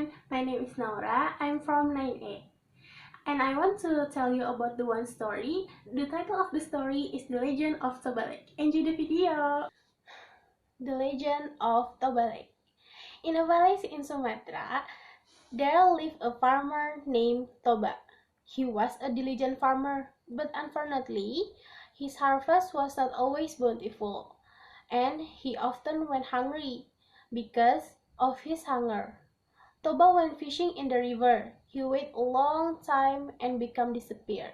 everyone, my name is Naura. I'm from 9A and I want to tell you about the one story. The title of the story is The Legend of Toba Lake. Enjoy the video! The Legend of Toba Lake. In a village in Sumatra, there lived a farmer named Toba. He was a diligent farmer, but unfortunately, his harvest was not always bountiful, and he often went hungry because of his hunger. Toba went fishing in the river. He waited a long time and became disappeared.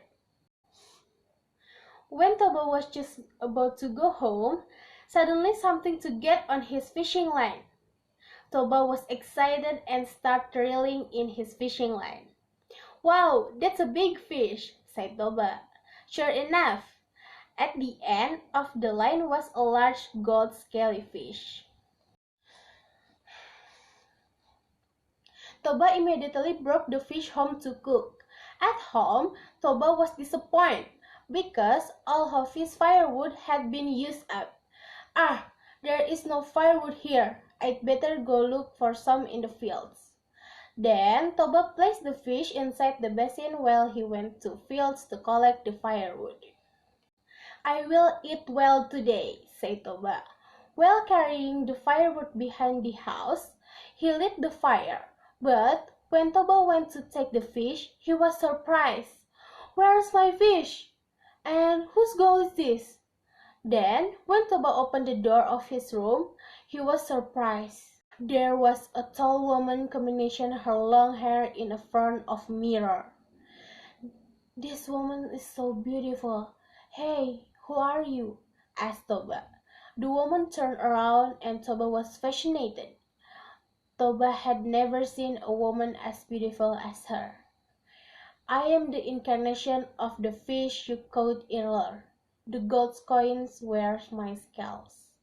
When Toba was just about to go home, suddenly something to get on his fishing line. Toba was excited and started reeling in his fishing line. "Wow, that's a big fish," said Toba. Sure enough, at the end of the line was a large gold scaly fish. Toba immediately brought the fish home to cook. At home, Toba was disappointed because all of his firewood had been used up. "Ah, there is no firewood here. I'd better go look for some in the fields." Then Toba placed the fish inside the basin while he went to fields to collect the firewood. "I will eat well today," said Toba. While carrying the firewood behind the house, he lit the fire. But when Toba went to take the fish, he was surprised. "Where's my fish? And whose goal is this?" Then, when Toba opened the door of his room, he was surprised. There was a tall woman combination her long hair in front of a mirror. "This woman is so beautiful. Hey, who are you?" asked Toba. The woman turned around and Toba was fascinated. Toba had never seen a woman as beautiful as her. "I am the incarnation of the fish you caught earlier. The gold coins were my scales."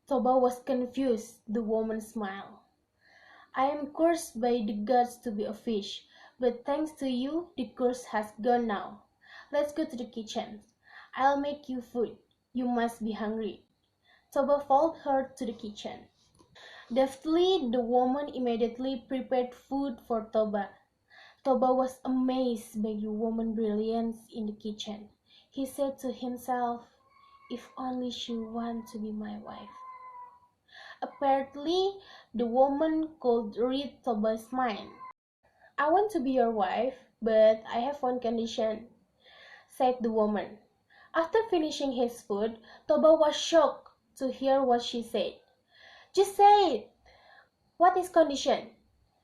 Toba was confused. The woman smiled. "I am cursed by the gods to be a fish, but thanks to you, the curse has gone now. Let's go to the kitchen. I'll make you food. You must be hungry." Toba followed her to the kitchen. Deftly, the woman immediately prepared food for Toba. Toba was amazed by the woman's brilliance in the kitchen. He said to himself, "If only she wants to be my wife." Apparently, the woman could read Toba's mind. "I want to be your wife, but I have one condition," said the woman. After finishing his food, Toba was shocked to hear what she said. "Just say it. What is condition?"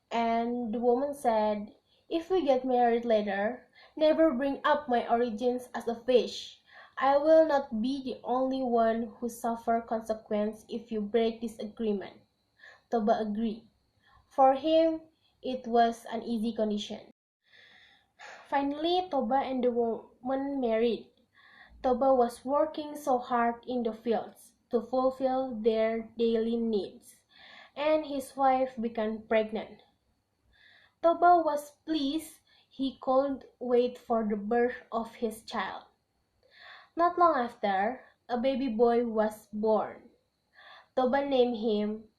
And the woman said, "If we get married later, never bring up my origins as a fish. I will not be the only one who suffer consequence if you break this agreement." Toba agreed. For him, it was an easy condition. Finally, Toba and the woman married. Toba was working so hard in the fields to fulfill their daily needs, and his wife became pregnant. Toba was pleased he could wait for the birth of his child. Not long after, a baby boy was born. Toba named him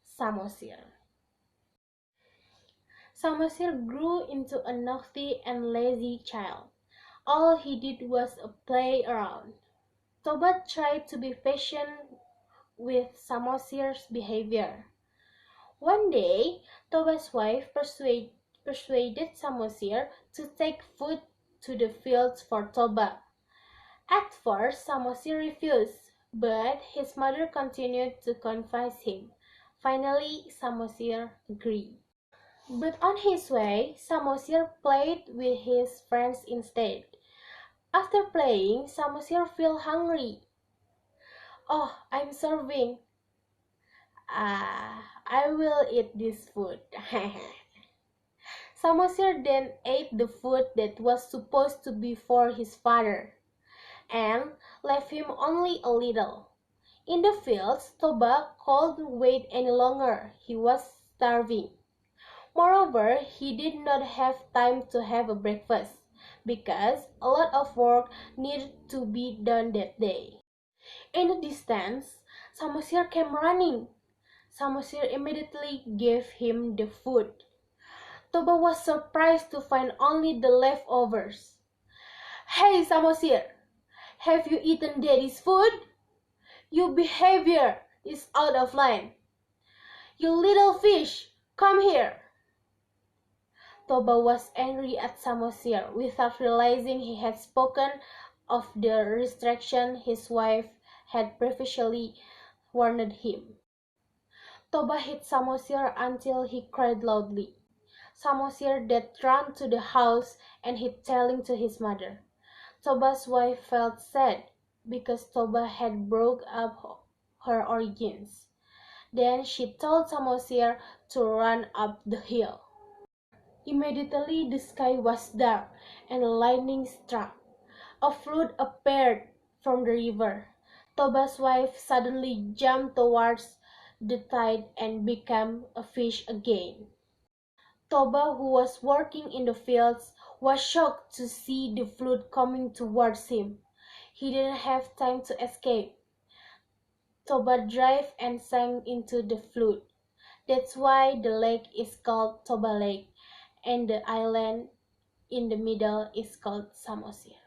Samosir. Samosir grew into a naughty and lazy child. All he did was play around. Toba tried to be patient with Samosir's behavior. One day, Toba's wife persuaded Samosir to take food to the fields for Toba. At first, Samosir refused, but his mother continued to convince him. Finally, Samosir agreed. But on his way, Samosir played with his friends instead. After playing, Samosir felt hungry. "Oh, I'm starving. I will eat this food." Samosir then ate the food that was supposed to be for his father, and left him only a little. In the fields, Toba couldn't wait any longer. He was starving. Moreover, he did not have time to have a breakfast, because a lot of work needed to be done that day. In the distance, Samosir came running. Samosir immediately gave him the food. Toba was surprised to find only the leftovers. Hey, Samosir, have you eaten Daddy's food? Your behavior is out of line. You little fish, come here. Toba was angry at Samosir without realizing he had spoken of the restriction his wife had previously warned him. Toba hit Samosir until he cried loudly. Samosir then ran to the house and hid telling to his mother. Toba's wife felt sad because Toba had broke up her organs. Then she told Samosir to run up the hill. Immediately the sky was dark and lightning struck. A flood appeared from the river. Toba's wife suddenly jumped towards the tide and became a fish again. Toba, who was working in the fields, was shocked to see the flood coming towards him. He didn't have time to escape. Toba dived and sank into the flood. That's why the lake is called Toba Lake, and the island in the middle is called Samosir.